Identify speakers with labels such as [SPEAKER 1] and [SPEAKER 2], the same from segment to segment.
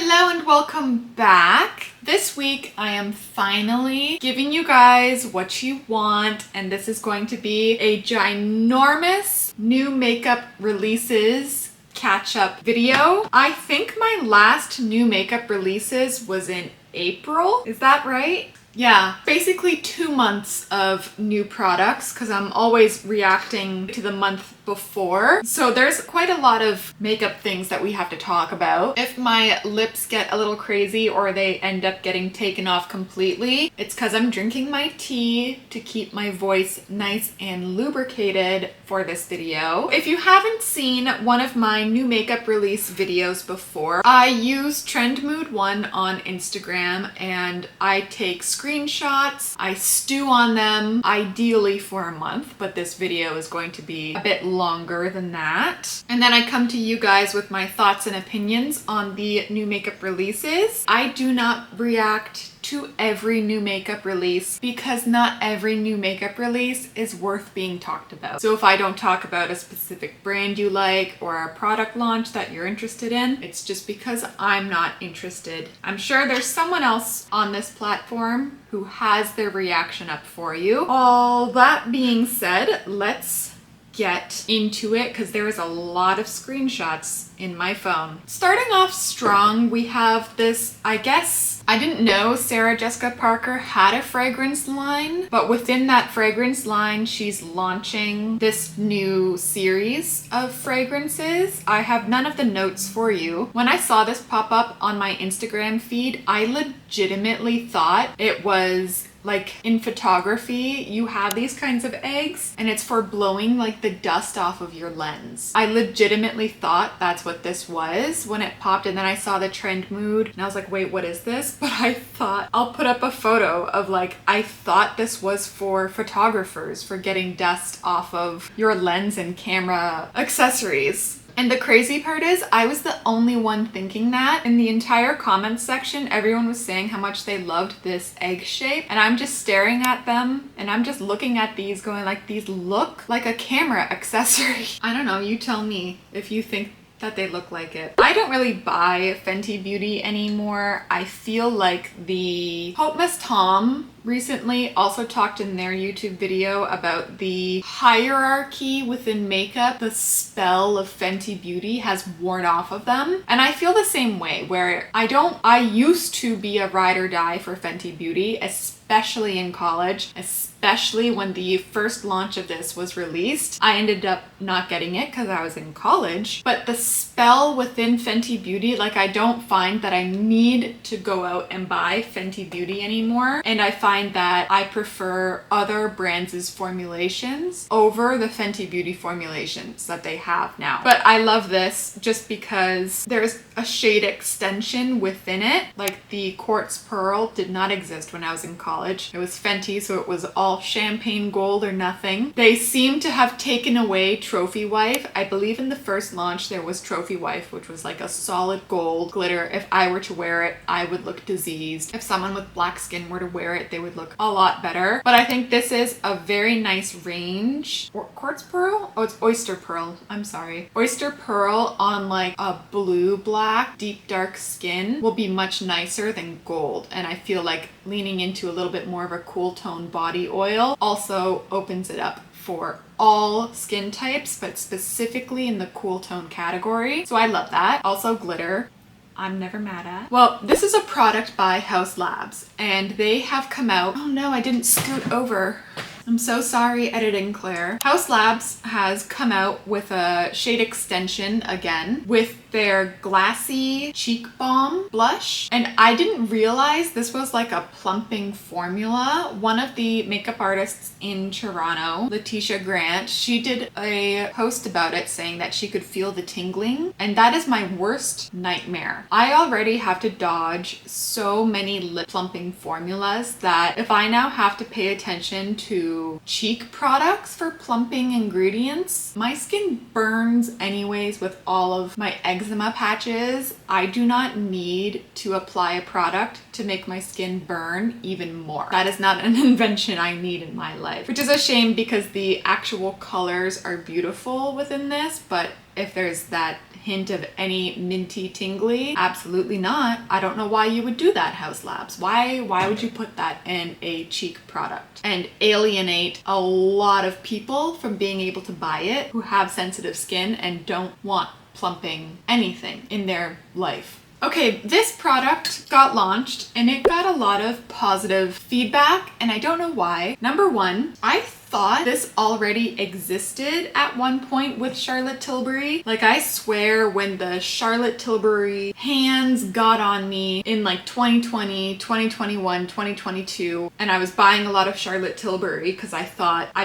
[SPEAKER 1] Hello and welcome back. This week I am finally giving you guys what you want, and this is going to be a ginormous new makeup releases catch-up video. I think my last new makeup releases was in April. Is that right? Yeah, basically 2 months of new products because I'm always reacting to the month before. So there's quite a lot of makeup things that we have to talk about. If my lips get a little crazy or they end up getting taken off completely, it's because I'm drinking my tea to keep my voice nice and lubricated for this video. If you haven't seen one of my new makeup release videos before, I use Trend Mood 1 on Instagram and I take screenshots, I stew on them, ideally for a month, but this video is going to be a bit longer than that. And then I come to you guys with my thoughts and opinions on the new makeup releases. I do not react to every new makeup release because not every new makeup release is worth being talked about. So if I don't talk about a specific brand you like or a product launch that you're interested in, it's just because I'm not interested. I'm sure there's someone else on this platform who has their reaction up for you. All that being said, let's get into it because there is a lot of screenshots in my phone. Starting off strong, we have this, I guess, I didn't know Sarah Jessica Parker had a fragrance line, but within that fragrance line, she's launching this new series of fragrances. I have none of the notes for you. When I saw this pop up on my Instagram feed, I legitimately thought it was like in photography, you have these kinds of eggs and it's for blowing like the dust off of your lens. I legitimately thought that's what this was when it popped, and then I saw the Trend Mood and I was like, wait, what is this? But I thought, I'll put up a photo of like, I thought this was for photographers for getting dust off of your lens and camera accessories. And the crazy part is, I was the only one thinking that. In the entire comments section, everyone was saying how much they loved this egg shape. And I'm just staring at them and I'm just looking at these going like, these look like a camera accessory. I don't know, you tell me if you think that they look like it. I don't really buy Fenty Beauty anymore. I feel like the Hope Miss Tom recently also talked in their YouTube video about the hierarchy within makeup. The spell of Fenty Beauty has worn off of them. And I feel the same way where I used to be a ride or die for Fenty Beauty, especially in college, especially when the first launch of this was released. I ended up not getting it because I was in college, but the spell within Fenty Beauty, like I don't find that I need to go out and buy Fenty Beauty anymore. And I find that I prefer other brands' formulations over the Fenty Beauty formulations that they have now. But I love this just because there's a shade extension within it. Like the Quartz Pearl did not exist when I was in college. It was Fenty, so it was all champagne gold or nothing. They seem to have taken away Trophy Wife. I believe in the first launch there was Trophy Wife, which was like a solid gold glitter. If I were to wear it, I would look diseased. If someone with black skin were to wear it, they would look a lot better. But I think this is a very nice range. Or Quartz Pearl? Oh, it's Oyster Pearl. I'm sorry. Oyster Pearl on like a blue black deep dark skin will be much nicer than gold, and I feel like leaning into a little bit more of a cool tone body oil also opens it up for all skin types, but specifically in the cool tone category. So I love that. Also glitter, I'm never mad at. Well, this is a product by Haus Labs and they have come out. Oh no, I didn't scoot over. I'm so sorry, editing Claire. Haus Labs has come out with a shade extension again with their Glassy Cheek Balm blush. And I didn't realize this was like a plumping formula. One of the makeup artists in Toronto, Letitia Grant, she did a post about it saying that she could feel the tingling. And that is my worst nightmare. I already have to dodge so many lip plumping formulas that if I now have to pay attention to cheek products for plumping ingredients, my skin burns anyways with all of my eczema patches. I do not need to apply a product to make my skin burn even more. That is not an invention I need in my life, which is a shame because the actual colors are beautiful within this, but if there's that hint of any minty tingly. Absolutely not. I don't know why you would do that, House Labs. Why would you put that in a cheek product and alienate a lot of people from being able to buy it who have sensitive skin and don't want plumping anything in their life? Okay, this product got launched and it got a lot of positive feedback, and I don't know why. Number one, I thought this already existed at one point with Charlotte Tilbury. Like, I swear when the Charlotte Tilbury hands got on me in like 2020, 2021, 2022, and I was buying a lot of Charlotte Tilbury because I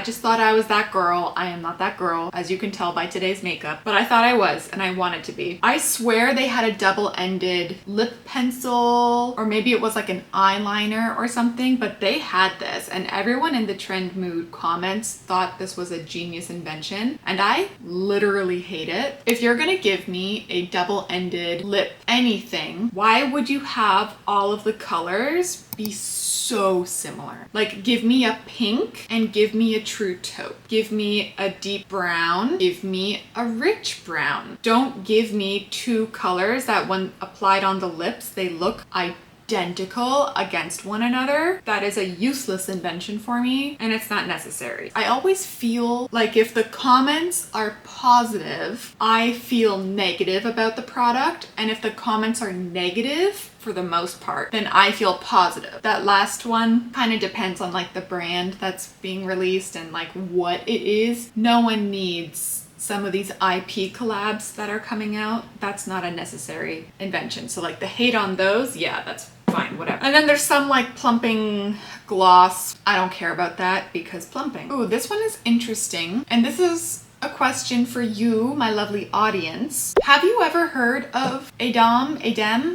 [SPEAKER 1] just thought I was that girl. I am not that girl, as you can tell by today's makeup, but I thought I was, and I wanted to be. I swear they had a double-ended lip pencil, or maybe it was like an eyeliner or something, but they had this, and everyone in the trend mood comments thought this was a genius invention, and I literally hate it. If you're gonna give me a double-ended lip anything, why would you have all of the colors be so similar? Like, give me a pink and give me a true taupe. Give me a deep brown, give me a rich brown. Don't give me two colors that when applied on the lips, they look identical against one another. That is a useless invention for me, and it's not necessary. I always feel like if the comments are positive, I feel negative about the product, and if the comments are negative, for the most part, then I feel positive. That last one kind of depends on like the brand that's being released and like what it is. No one needs some of these IP collabs that are coming out. That's not a necessary invention. So like the hate on those, yeah, that's fine, whatever. And then there's some like plumping gloss. I don't care about that because plumping. Ooh, this one is interesting. And this is a question for you, my lovely audience. Have you ever heard of Edam,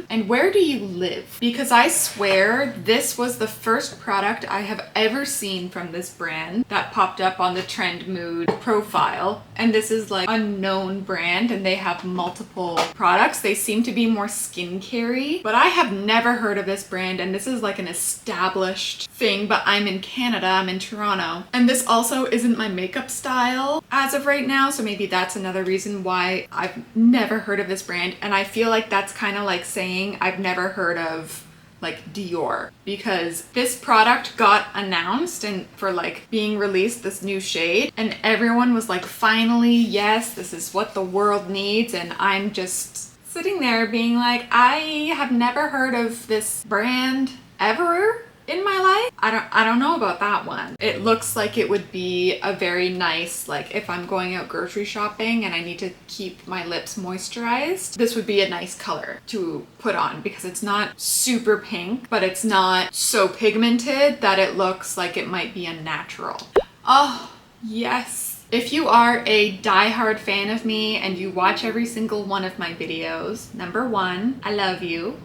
[SPEAKER 1] and where do you live? Because I swear this was the first product I have ever seen from this brand that popped up on the Trend Mood profile. And this is like a known brand and they have multiple products. They seem to be more skincare-y, but I have never heard of this brand, and this is like an established thing, but I'm in Canada, I'm in Toronto. And this also isn't my makeup style as of right now, so maybe that's another reason why I've never heard of this brand. And I feel like that's kind of like saying I've never heard of like Dior, because this product got announced and for like being released, this new shade, and everyone was like, finally, yes, this is what the world needs. And I'm just sitting there being like, I have never heard of this brand ever in my life. I don't know about that one. It looks like it would be a very nice, like if I'm going out grocery shopping and I need to keep my lips moisturized, this would be a nice color to put on because it's not super pink, but it's not so pigmented that it looks like it might be a natural. Oh, yes. If you are a die-hard fan of me and you watch every single one of my videos, number one, I love you.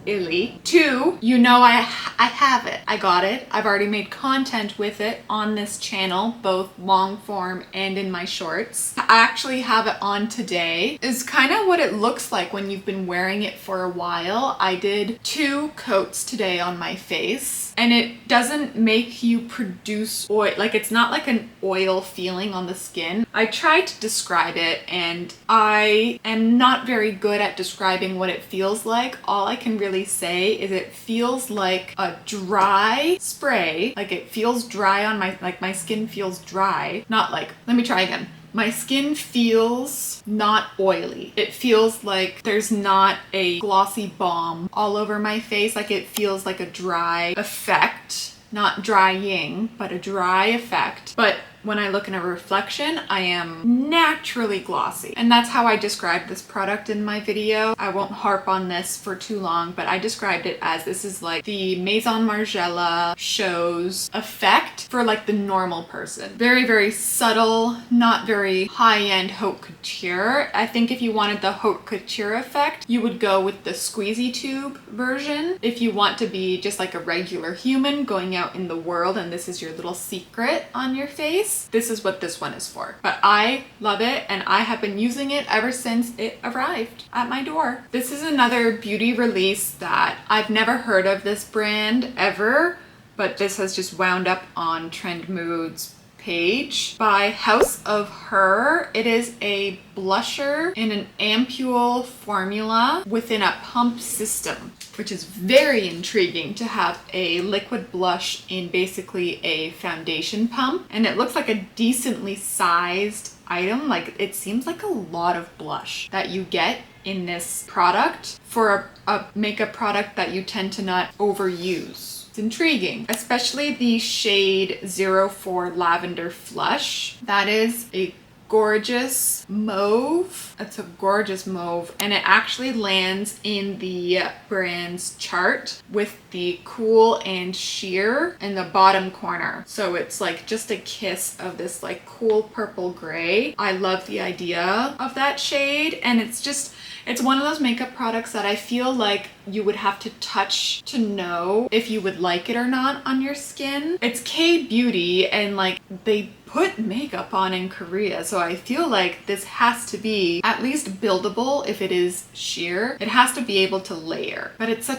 [SPEAKER 1] Illy. Two, you know I have it. I got it. I've already made content with it on this channel, both long form and in my shorts. I actually have it on today. Is kind of what it looks like when you've been wearing it for a while. I did 2 coats today on my face, and it doesn't make you produce oil. Like, it's not like an oil feeling on the skin. I tried to describe it and I am not very good at describing what it feels like. All I can really say is it feels like a dry spray. Like, it feels dry on my, like my skin feels dry. Not like, let me try again. My skin feels not oily. It feels like there's not a glossy balm all over my face. Like, it feels like a dry effect. Not drying, but a dry effect. But when I look in a reflection, I am naturally glossy. And that's how I described this product in my video. I won't harp on this for too long, but I described it as this is like the Maison Margiela shows effect for like the normal person. Very, very subtle, not very high-end haute couture. I think if you wanted the haute couture effect, you would go with the squeezy tube version. If you want to be just like a regular human going out in the world and this is your little secret on your face, this is what this one is for. But I love it and I have been using it ever since it arrived at my door. This is another beauty release that I've never heard of this brand ever, but this has just wound up on Trend Mood's page by House of Her. It is a blusher in an ampule formula within a pump system, which is very intriguing to have a liquid blush in basically a foundation pump. And it looks like a decently sized item. Like, it seems like a lot of blush that you get in this product for a makeup product that you tend to not overuse. It's intriguing, especially the shade 04 Lavender Flush. That is a gorgeous mauve. It's a gorgeous mauve, and it actually lands in the brand's chart with the cool and sheer in the bottom corner. So it's like just a kiss of this like cool purple gray. I love the idea of that shade, and it's one of those makeup products that I feel like you would have to touch to know if you would like it or not on your skin. It's K-beauty, and like they put makeup on in Korea, so I feel like this has to be at least buildable. If it is sheer, it has to be able to layer, but it's so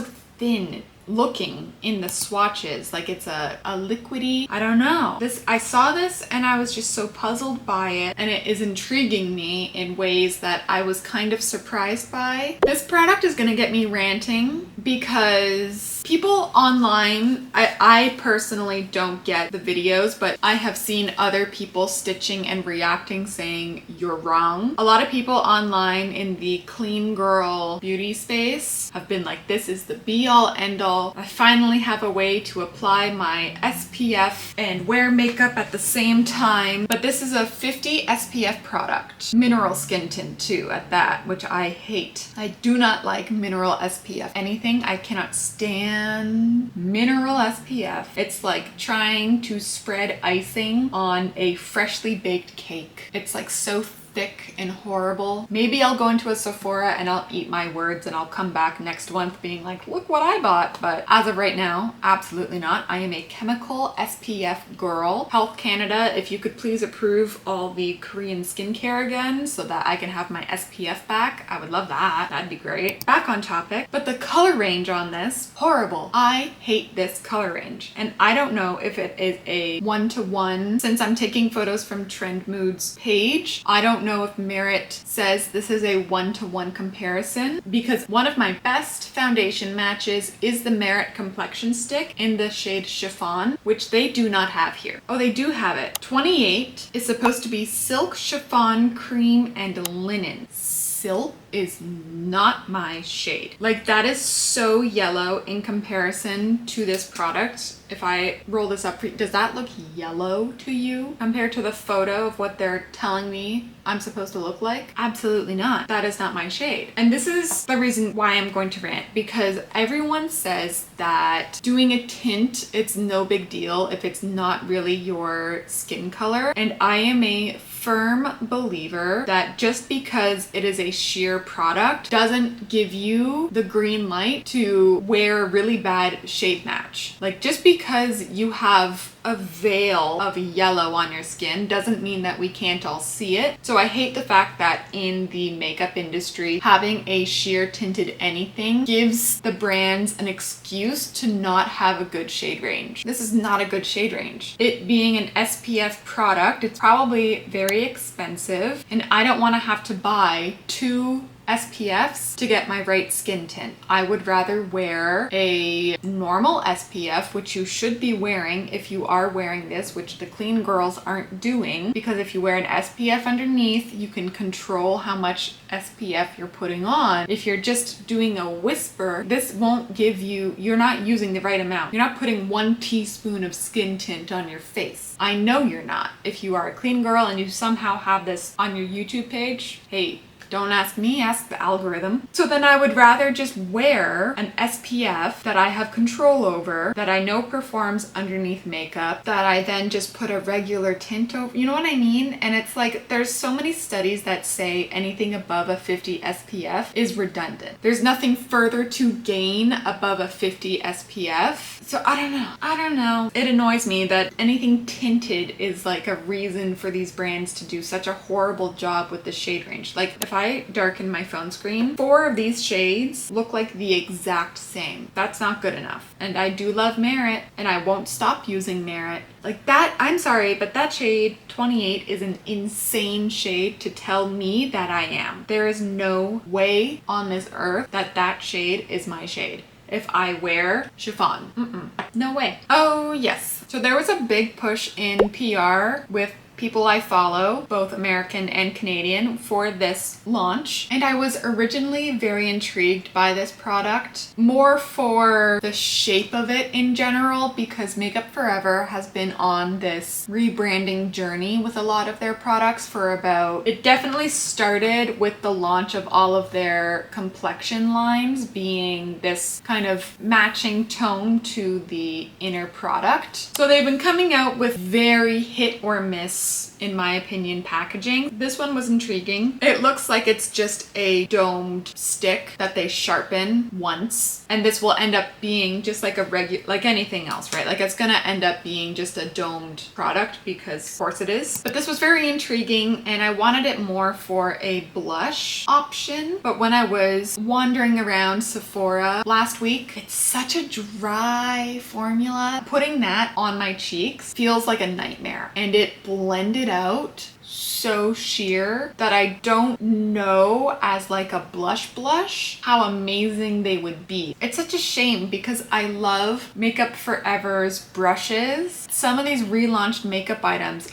[SPEAKER 1] thin looking in the swatches. Like it's a liquidy, I don't know. I saw this and I was just so puzzled by it, and it is intriguing me in ways that I was kind of surprised by. This product is gonna get me ranting because people online, I personally don't get the videos, but I have seen other people stitching and reacting saying you're wrong. A lot of people online in the clean girl beauty space have been like, this is the be all end all. I finally have a way to apply my SPF and wear makeup at the same time. But this is a 50 SPF product. Mineral skin tint too at that, which I hate. I do not like mineral SPF anything. I cannot stand mineral SPF. It's like trying to spread icing on a freshly baked cake. It's like so thick and horrible. Maybe I'll go into a Sephora and I'll eat my words and I'll come back next month being like, look what I bought. But as of right now, absolutely not. I am a chemical SPF girl. Health Canada, if you could please approve all the Korean skincare again so that I can have my SPF back, I would love that. That'd be great. Back on topic, but the color range on this, horrible. I hate this color range, and I don't know if it is a one-to-one. Since I'm taking photos from Trend Mood's page, I don't know if Merit says this is a one-to-one comparison, because one of my best foundation matches is the Merit complexion stick in the shade Chiffon, which they do not have here. Oh, they do have it. 28 is supposed to be silk, chiffon, cream, and linen. Silk is not my shade. Like, that is so yellow in comparison to this product. If I roll this up, does that look yellow to you compared to the photo of what they're telling me I'm supposed to look like? Absolutely not. That is not my shade. And this is the reason why I'm going to rant, because everyone says that doing a tint, it's no big deal if it's not really your skin color. And I am a firm believer that just because it is a sheer product doesn't give you the green light to wear really bad shade match. Like, just because you have a veil of yellow on your skin doesn't mean that we can't all see it. So I hate the fact that in the makeup industry, having a sheer tinted anything gives the brands an excuse to not have a good shade range. This is not a good shade range. It being an SPF product, it's probably very expensive, and I don't want to have to buy 2 SPFs to get my right skin tint. I would rather wear a normal SPF, which you should be wearing if you are wearing this, which the clean girls aren't doing, because if you wear an SPF underneath, you can control how much SPF you're putting on. If you're just doing a whisper, this won't give you, you're not using the right amount. You're not putting 1 teaspoon of skin tint on your face. I know you're not. If you are a clean girl and you somehow have this on your YouTube page, hey, don't ask me, ask the algorithm. So then I would rather just wear an SPF that I have control over, that I know performs underneath makeup, that I then just put a regular tint over. You know what I mean? And it's like, there's so many studies that say anything above a 50 SPF is redundant. There's nothing further to gain above a 50 SPF. So I don't know. It annoys me that anything tinted is like a reason for these brands to do such a horrible job with the shade range. Like, if I darken my phone screen, 4 of these shades look like the exact same. That's not good enough. And I do love Merit, and I won't stop using Merit. Like that, I'm sorry, but that shade 28 is an insane shade to tell me that I am. There is no way on this earth that that shade is my shade. If I wear chiffon, no way. Oh yes. So there was a big push in PR with people I follow, both American and Canadian, for this launch. And I was originally very intrigued by this product, more for the shape of it in general, because Makeup Forever has been on this rebranding journey with a lot of their products for about, it definitely started with the launch of all of their complexion lines being this kind of matching tone to the inner product. So they've been coming out with very hit or miss, in my opinion, packaging. This one was intriguing. It looks like it's just a domed stick that they sharpen once, and this will end up being just like a regular, like anything else, right? Like it's gonna end up being just a domed product because of course it is. But this was very intriguing, and I wanted it more for a blush option. But when I was wandering around Sephora last week, it's such a dry formula. Putting that on my cheeks feels like a nightmare, and it blended out so sheer that I don't know as like a blush how amazing they would be. It's such a shame because I love Makeup Forever's brushes. Some of these relaunched makeup items,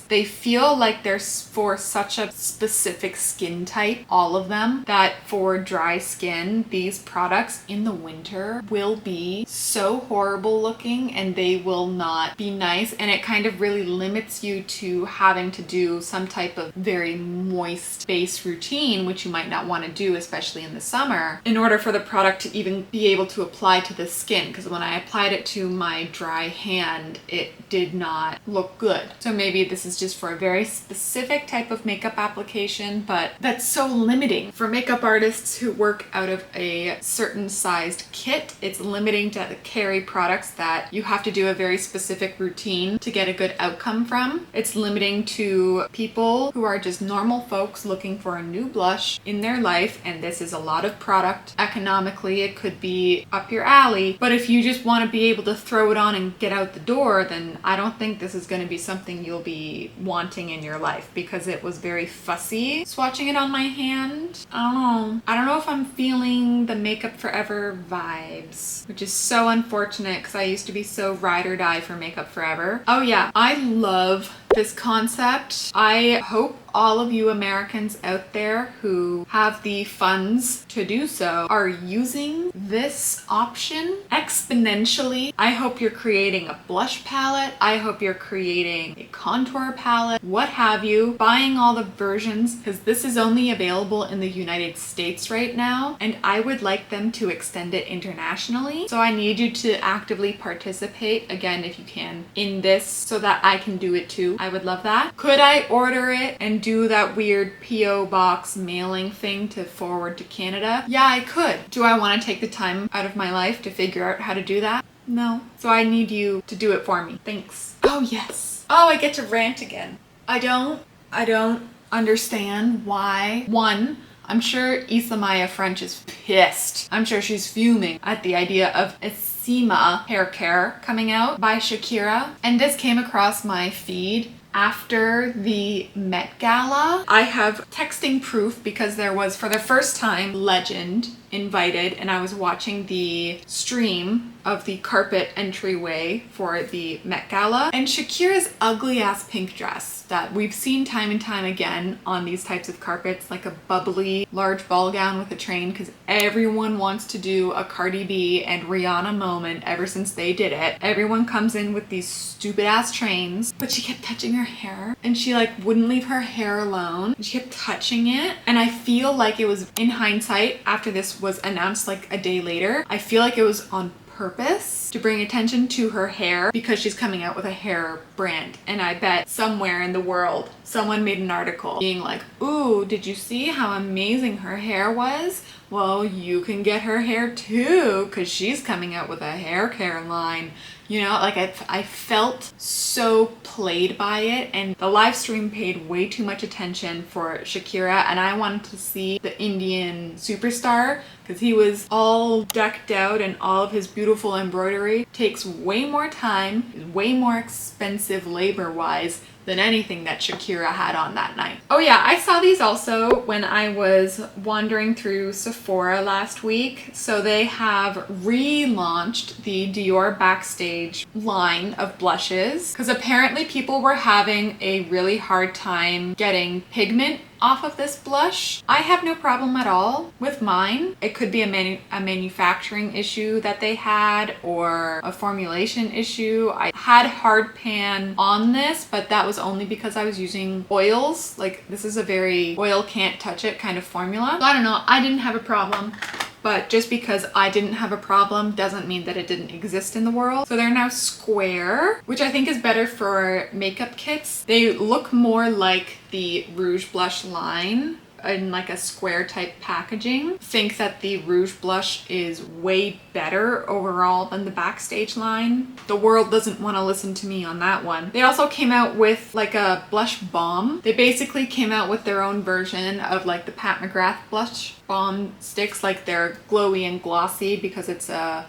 [SPEAKER 1] they feel like they're for such a specific skin type, all of them, that for dry skin, these products in the winter will be so horrible looking and they will not be nice, and it kind of really limits you to having to do some type of very moist base routine, which you might not want to do, especially in the summer, in order for the product to even be able to apply to the skin. Because when I applied it to my dry hand, it did not look good. So maybe this is just for a very specific type of makeup application, but that's so limiting. For makeup artists who work out of a certain sized kit, it's limiting to carry products that you have to do a very specific routine to get a good outcome from. It's limiting to people who are just normal folks looking for a new blush in their life, and this is a lot of product. Economically, it could be up your alley, but if you just want to be able to throw it on and get out the door, then I don't think this is going to be something you'll be wanting in your life, because it was very fussy swatching it on my hand. I don't know if I'm feeling the Makeup Forever vibes, which is so unfortunate because I used to be so ride or die for Makeup Forever. Oh yeah, I love this concept. I hope all of you Americans out there who have the funds to do so are using this option exponentially. I hope you're creating a blush palette. I hope you're creating a contour palette, what have you, buying all the versions, because this is only available in the United States right now, and I would like them to extend it internationally. So I need you to actively participate, again, if you can, in this so that I can do it too. I would love that. Could I order it and do that weird P.O. box mailing thing to forward to Canada? Yeah, I could. Do I want to take the time out of my life to figure out how to do that? No. So I need you to do it for me. Thanks. Oh yes. Oh, I get to rant again. I don't understand why. One, I'm sure Issa Maya French is pissed. I'm sure she's fuming at the idea of Esima hair care coming out by Shakira. And this came across my feed after the Met Gala. I have texting proof because there was, for the first time, Legend invited, and I was watching the stream of the carpet entryway for the Met Gala, and Shakira's ugly ass pink dress that we've seen time and time again on these types of carpets, like a bubbly large ball gown with a train, because everyone wants to do a Cardi B and Rihanna moment ever since they did it. Everyone comes in with these stupid ass trains, but she kept touching her hair, and she like wouldn't leave her hair alone. She kept touching it, and I feel like it was, in hindsight, after this was announced like a day later, I feel like it was on purpose to bring attention to her hair because she's coming out with a hair brand. And I bet somewhere in the world someone made an article being like, ooh, did you see how amazing her hair was well, you can get her hair too, because she's coming out with a hair care line. You know, like I felt so played by it, and the live stream paid way too much attention for Shakira, and I wanted to see the Indian superstar because he was all decked out and all of his beautiful embroidery. Takes way more time, is way more expensive labor-wise than anything that Shakira had on that night. Oh yeah, I saw these also when I was wandering through Sephora last week. So they have relaunched the Dior Backstage line of blushes because apparently people were having a really hard time getting pigment off of this blush. I have no problem at all with mine. It could be a manufacturing issue that they had or a formulation issue. I had hard pan on this, but that was only because I was using oils. Like, this is a very oil can't touch it kind of formula. So I don't know, I didn't have a problem. But just because I didn't have a problem doesn't mean that it didn't exist in the world. So they're now square, which I think is better for makeup kits. They look more like the Rouge Blush line in like a square type packaging. Think that the Rouge Blush is way better overall than the Backstage line. The world doesn't want to listen to me on that one. They also came out with like a blush balm. They basically came out with their own version of like the Pat McGrath blush balm sticks. Like they're glowy and glossy because it's a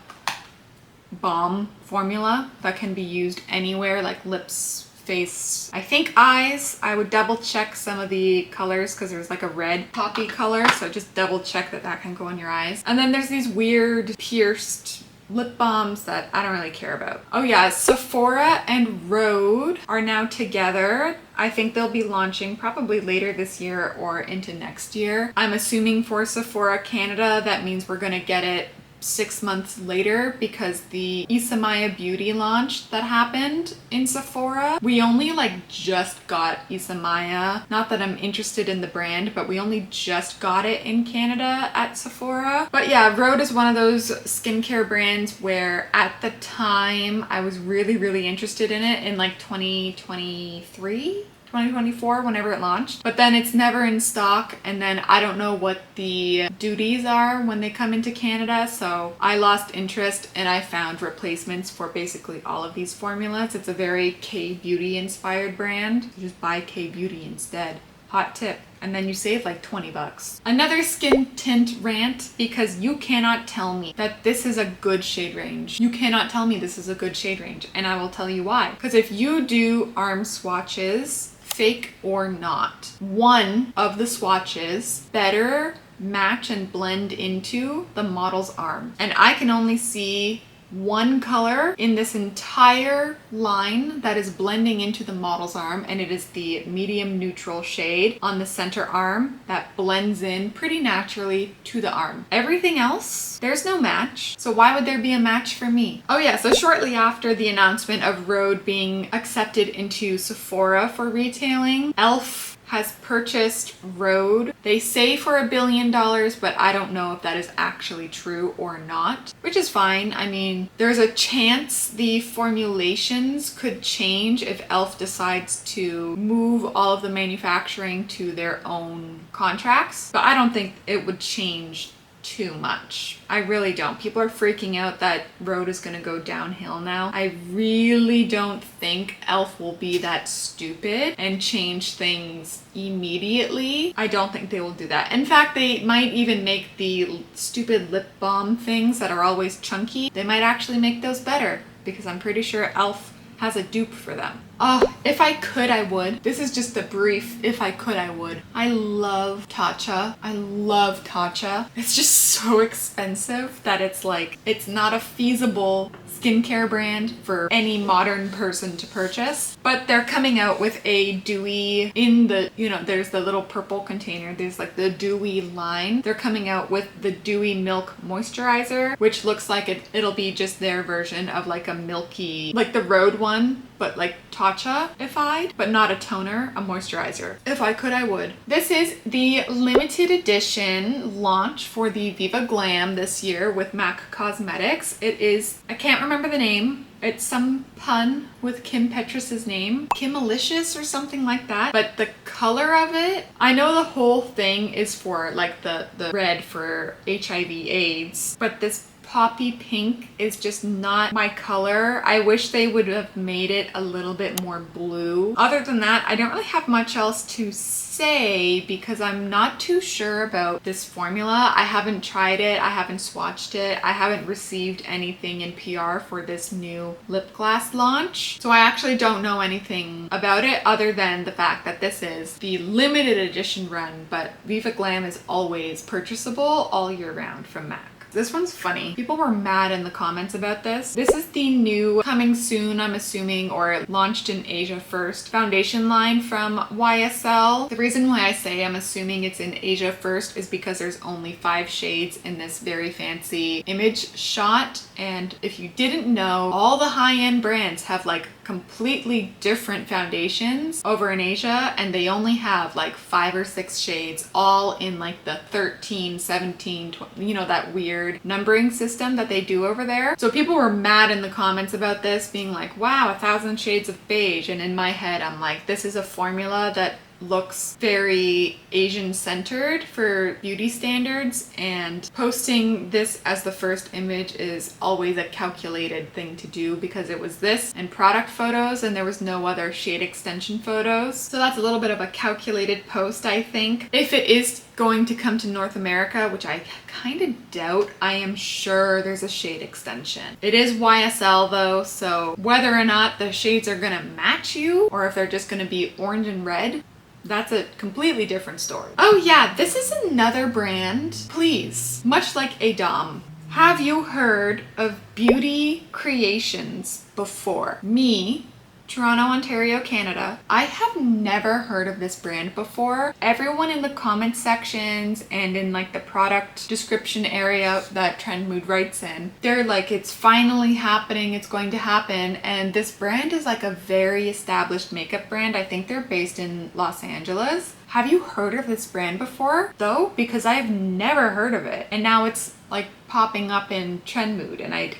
[SPEAKER 1] balm formula that can be used anywhere, like lips, face, I think eyes. I would double check some of the colors because there's like a red poppy color, so just double check that that can go on your eyes. And then there's these weird pierced lip balms that I don't really care about. Oh yeah, Sephora and Rhode are now together. I think they'll be launching probably later this year or into next year. I'm assuming for Sephora Canada that means we're gonna get it 6 months later because the Isamaya Beauty launch that happened in Sephora, we only like just got Isamaya. Not that I'm interested in the brand, but we only just got it in Canada at Sephora. But yeah, Rhode is one of those skincare brands where at the time I was really interested in it in like 2024, whenever it launched, but then it's never in stock, and then I don't know what the duties are when they come into Canada, so I lost interest and I found replacements for basically all of these formulas. It's a very K-beauty inspired brand, so just buy K-beauty instead. Hot tip. And then you save like 20 bucks. Another skin tint rant, because you cannot tell me that this is a good shade range. You cannot tell me this is a good shade range, and I will tell you why. Because if you do arm swatches, fake or not, one of the swatches better match and blend into the model's arm. And I can only see one color in this entire line that is blending into the model's arm, and it is the medium neutral shade on the center arm that blends in pretty naturally to the arm. Everything else, there's no match. So why would there be a match for me? Oh yeah, so shortly after the announcement of Rhode being accepted into Sephora for retailing, e.l.f. has purchased Rhode. They say for $1 billion, but I don't know if that is actually true or not, which is fine. I mean, there's a chance the formulations could change if e.l.f. decides to move all of the manufacturing to their own contracts, but I don't think it would change too much. I really don't. People are freaking out that Rhode is going to go downhill now. I really don't think e.l.f. will be that stupid and change things immediately. I don't think they will do that. In fact, they might even make the stupid lip balm things that are always chunky. They might actually make those better, because I'm pretty sure e.l.f. has a dupe for them. Oh, if I could, I would. This is just a brief, if I could, I would. I love Tatcha. I love Tatcha. It's just so expensive that it's like, it's not a feasible skincare brand for any modern person to purchase. But they're coming out with a dewy, in the, you know, there's the little purple container, there's like the dewy line. They're coming out with the Dewy Milk Moisturizer, which looks like it'll be just their version of like a milky, like the Rhode one, but like Tatcha-ified, but not a toner, a moisturizer. If I could, I would. This is the limited edition launch for the Viva Glam this year with MAC Cosmetics. It is, I can't remember the name. It's some pun with Kim Petras's name. Kim-alicious or something like that. But the color of it, I know the whole thing is for like the red for HIV AIDS, but this poppy pink is just not my color. I wish they would have made it a little bit more blue. Other than that, I don't really have much else to say because I'm not too sure about this formula. I haven't tried it. I haven't swatched it. I haven't received anything in PR for this new lip gloss launch. So I actually don't know anything about it other than the fact that this is the limited edition run, but Viva Glam is always purchasable all year round from MAC. This one's funny. People were mad in the comments about this. This is the new, coming soon, I'm assuming, or launched in Asia first, foundation line from YSL. The reason why I say I'm assuming it's in Asia first is because there's only 5 shades in this very fancy image shot. And if you didn't know, all the high-end brands have like completely different foundations over in Asia, and they only have like 5 or 6 shades, all in like the 13, 17, 20, you know, that weird numbering system that they do over there. So people were mad in the comments about this, being like, wow, 1,000 shades of beige. And in my head, I'm like, this is a formula that looks very Asian centered for beauty standards, and posting this as the first image is always a calculated thing to do because it was this and product photos and there was no other shade extension photos. So that's a little bit of a calculated post, I think. If it is going to come to North America, which I kind of doubt, I am sure there's a shade extension. It is YSL though, so whether or not the shades are gonna match you or if they're just gonna be orange and red, that's a completely different story. Oh yeah, this is another brand. Please, much like a Dom, have you heard of Beauty Creations before? Me, Toronto, Ontario, Canada. I have never heard of this brand before. Everyone in the comment sections and in like the product description area that Trend Mood writes in, they're like, it's finally happening, it's going to happen. And this brand is like a very established makeup brand. I think they're based in Los Angeles. Have you heard of this brand before though? Because I've never heard of it. And now it's like popping up in Trend Mood, and I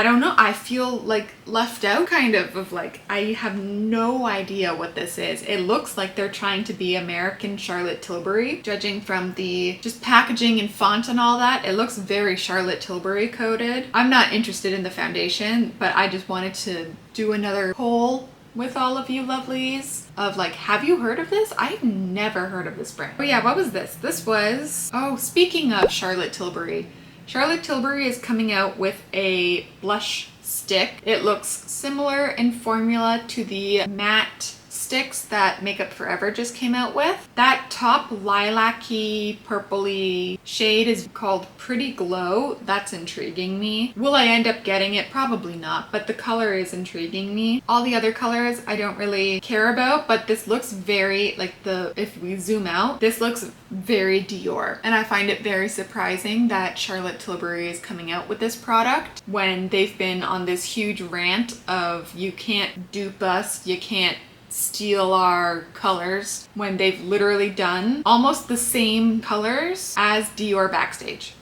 [SPEAKER 1] don't know, I feel like left out kind of like, I have no idea what this is. It looks like they're trying to be American Charlotte Tilbury, judging from the just packaging and font and all that. It looks very Charlotte Tilbury coded. I'm not interested in the foundation, but I just wanted to do another poll with all of you lovelies of like, have you heard of this? I've never heard of this brand. Oh yeah, what was this? This was, oh, speaking of Charlotte Tilbury, Charlotte Tilbury is coming out with a blush stick. It looks similar in formula to the matte sticks that Makeup Forever just came out with. That top lilac-y, purpley shade is called Pretty Glow. That's intriguing me. Will I end up getting it? Probably not, but the color is intriguing me. All the other colors I don't really care about, but this looks very, like if we zoom out, this looks very Dior. And I find it very surprising that Charlotte Tilbury is coming out with this product when they've been on this huge rant of you can't dupe us, you can't steal our colors, when they've literally done almost the same colors as Dior backstage.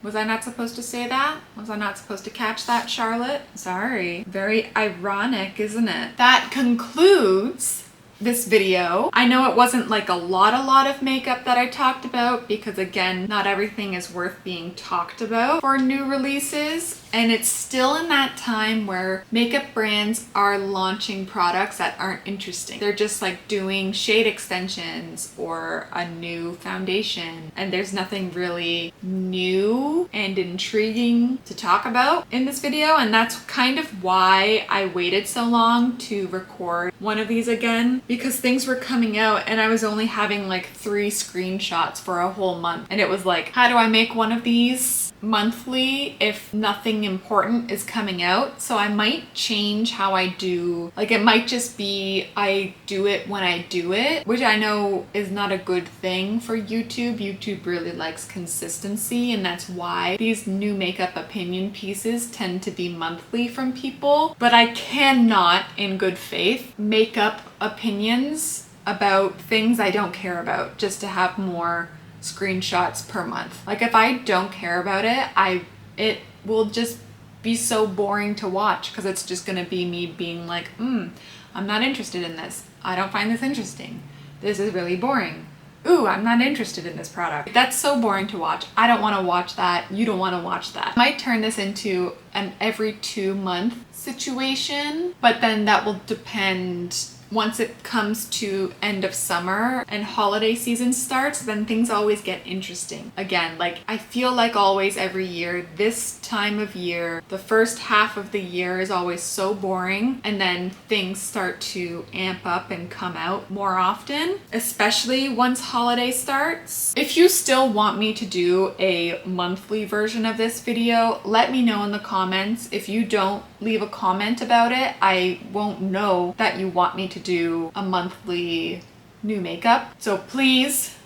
[SPEAKER 1] Was I not supposed to say that? Was I not supposed to catch that, Charlotte? Sorry. Very ironic, isn't it? That concludes this video. I know it wasn't like a lot of makeup that I talked about because again, not everything is worth being talked about for new releases. And it's still in that time where makeup brands are launching products that aren't interesting. They're just like doing shade extensions or a new foundation, and there's nothing really new and intriguing to talk about in this video. And that's kind of why I waited so long to record one of these again, because things were coming out and I was only having like 3 screenshots for a whole month. And it was like, how do I make one of these monthly if nothing important is coming out? So I might change how I do, like it might just be I do it when I do it, which I know is not a good thing for YouTube. YouTube really likes consistency, and that's why these new makeup opinion pieces tend to be monthly from people. But I cannot in good faith make up opinions about things I don't care about just to have more screenshots per month. Like if I don't care about it, it will just be so boring to watch because it's just gonna be me being like, I'm not interested in this. I don't find this interesting. This is really boring. Ooh, I'm not interested in this product. That's so boring to watch. I don't want to watch that. You don't want to watch that. I might turn this into an every 2-month situation, but then that will depend. Once it comes to end of summer and holiday season starts, then things always get interesting. Again, like I feel like always every year, this time of year, the first half of the year is always so boring, and then things start to amp up and come out more often, especially once holiday starts. If you still want me to do a monthly version of this video, let me know in the comments. If you don't leave a comment about it, I won't know that you want me to do a monthly new makeup. So please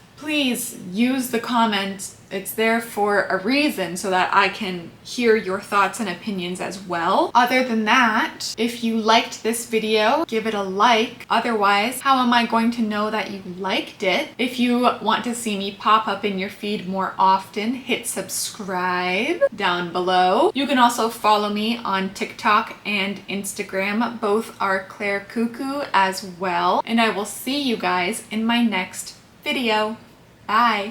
[SPEAKER 1] use the comment. It's there for a reason so that I can hear your thoughts and opinions as well. Other than that, if you liked this video, give it a like. Otherwise, how am I going to know that you liked it? If you want to see me pop up in your feed more often, hit subscribe down below. You can also follow me on TikTok and Instagram. Both are Claire Cuckoo as well. And I will see you guys in my next video. Bye.